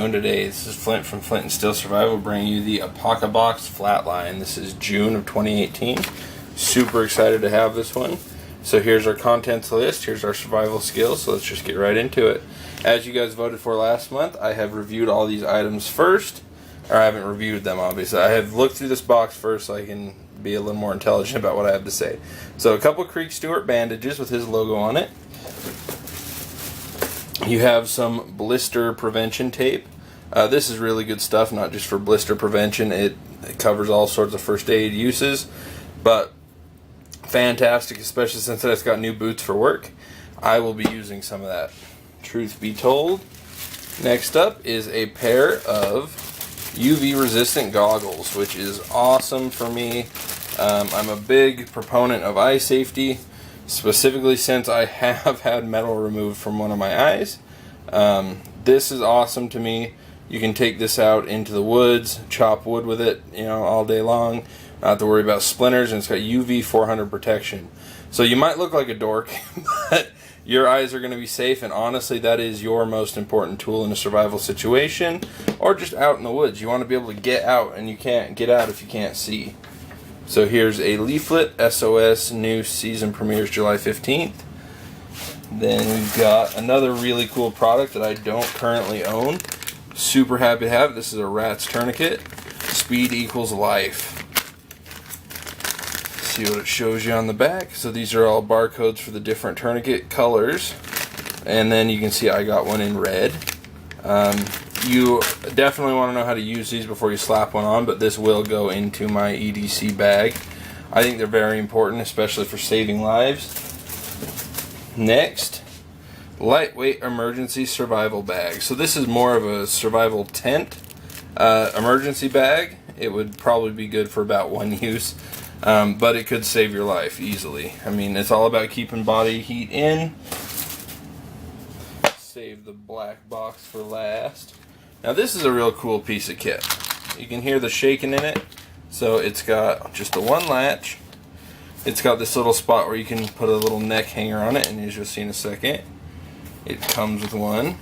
doing today? This is Flint from Flint and Steel Survival bringing you the Apocabox-Flatline. This is June of 2018. Super excited to have this one. So here's our contents list, here's our survival skills, so let's just get right into it. As you guys voted for last month, I have reviewed all these items first. Or I haven't reviewed them, obviously. I have looked through this box first so I can be a little more intelligent about what I have to say. So a couple Creek Stewart bandages with his logo on it. You have some blister prevention tape. This is really good stuff, not just for blister prevention. It covers all sorts of first aid uses, but fantastic, especially since it's got new boots for work. I will be using some of that, truth be told. Next up is a pair of UV resistant goggles, which is awesome for me. I'm a big proponent of eye safety, specifically since I have had metal removed from one of my eyes. This is awesome to me. You can take this out into the woods, chop wood with it, all day long. Not have to worry about splinters, and it's got UV 400 protection. So you might look like a dork, but your eyes are going to be safe, and honestly, that is your most important tool in a survival situation, or just out in the woods. You want to be able to get out, and you can't get out if you can't see. So here's a leaflet, SOS, new season premieres July 15th. Then we've got another really cool product that I don't currently own. Super happy to have it. This is a rat's tourniquet. Speed equals life. See what it shows you on the back. So these are all barcodes for the different tourniquet colors. And then you can see I got one in red. You definitely want to know how to use these before you slap one on, but this will go into my EDC bag. I think they're very important, especially for saving lives. Next, lightweight emergency survival bag. So this is more of a survival tent emergency bag. It would probably be good for about one use, but it could save your life easily. I mean, it's all about keeping body heat in. Save the black box for last. Now this is a real cool piece of kit. You can hear the shaking in it. So it's got just the one latch. It's got this little spot where you can put a little neck hanger on it, and as you'll see in a second, it comes with one.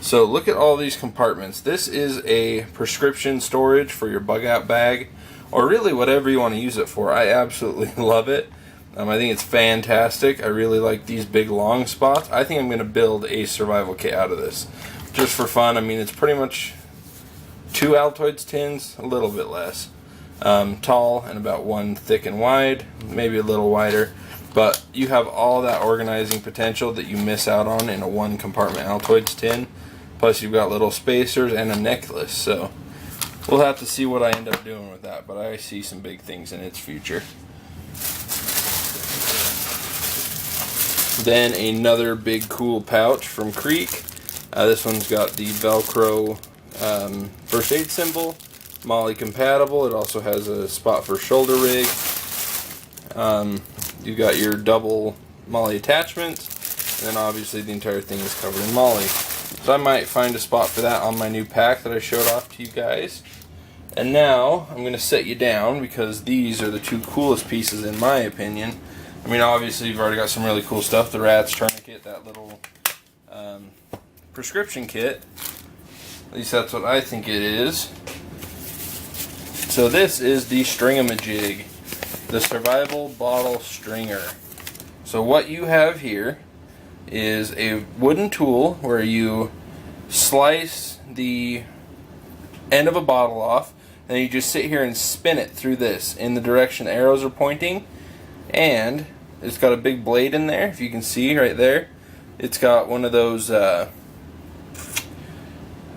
So look at all these compartments. This is a prescription storage for your bug out bag, or really whatever you want to use it for. I absolutely love it. I think it's fantastic. I really like these big long spots. I think I'm going to build a survival kit out of this, just for fun. I mean, it's pretty much 2 Altoids tins, a little bit less. Tall and about 1 thick and wide, maybe a little wider. But you have all that organizing potential that you miss out on in a 1 compartment Altoids tin. Plus you've got little spacers and a necklace. So we'll have to see what I end up doing with that, but I see some big things in its future. Then another big cool pouch from Creek. This one's got the Velcro first aid symbol, MOLLE compatible. It also has a spot for shoulder rig. You've got your double MOLLE attachments, and then obviously the entire thing is covered in MOLLE. So I might find a spot for that on my new pack that I showed off to you guys. And now I'm going to set you down because these are the 2 coolest pieces in my opinion. I mean, obviously you've already got some really cool stuff. The rat's tourniquet, that little prescription kit. At least that's what I think it is. So this is the String-a-majig, the survival bottle stringer. So what you have here is a wooden tool where you slice the end of a bottle off, and you just sit here and spin it through this in the direction the arrows are pointing. And it's got a big blade in there, if you can see right there. It's got one of those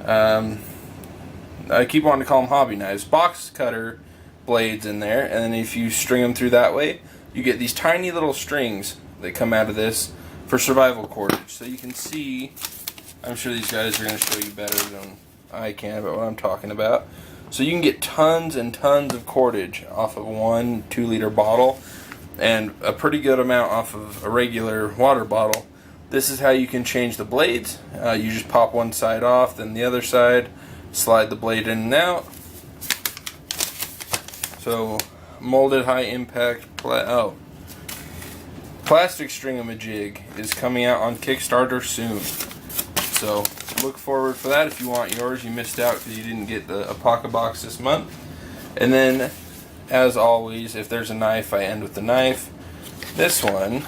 I keep wanting to call them hobby knives, box cutter blades in there, and then if you string them through that way, you get these tiny little strings that come out of this for survival cordage. So you can see, I'm sure these guys are going to show you better than I can about what I'm talking about. So you can get tons and tons of cordage off of 1 2-liter bottle, and a pretty good amount off of a regular water bottle. This is how you can change the blades. You just pop one side off, then the other side, slide the blade in and out. So molded high impact plastic String-a-majig is coming out on Kickstarter soon. So look forward for that if you want yours. You missed out because you didn't get the Apocabox this month. And then, as always, if there's a knife, I end with the knife. This one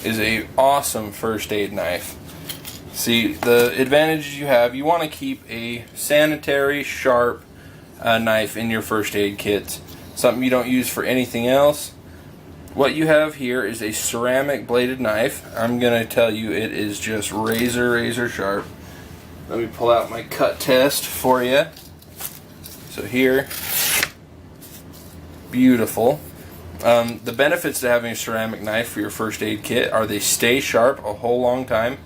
is a awesome first aid knife. See, the advantages you have, you want to keep a sanitary, sharp knife in your first aid kits. Something you don't use for anything else. What you have here is a ceramic bladed knife. I'm going to tell you it is just razor sharp. Let me pull out my cut test for you. So here, beautiful. The benefits to having a ceramic knife for your first aid kit are they stay sharp a whole long time.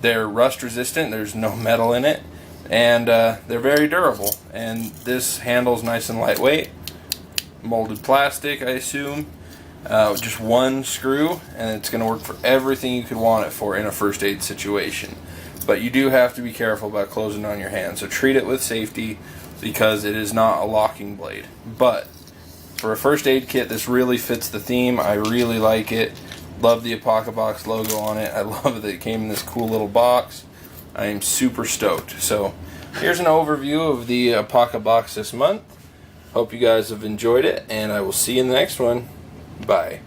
They're rust resistant, there's no metal in it, and they're very durable. And this handle's nice and lightweight. Molded plastic, I assume. Just one screw, and it's going to work for everything you could want it for in a first aid situation. But you do have to be careful about closing on your hand, so treat it with safety because it is not a locking blade. But for a first aid kit, this really fits the theme. I really like it. Love the Apocabox logo on it. I love that it came in this cool little box. I am super stoked. So here's an overview of the Apocabox this month. Hope you guys have enjoyed it, and I will see you in the next one. Bye.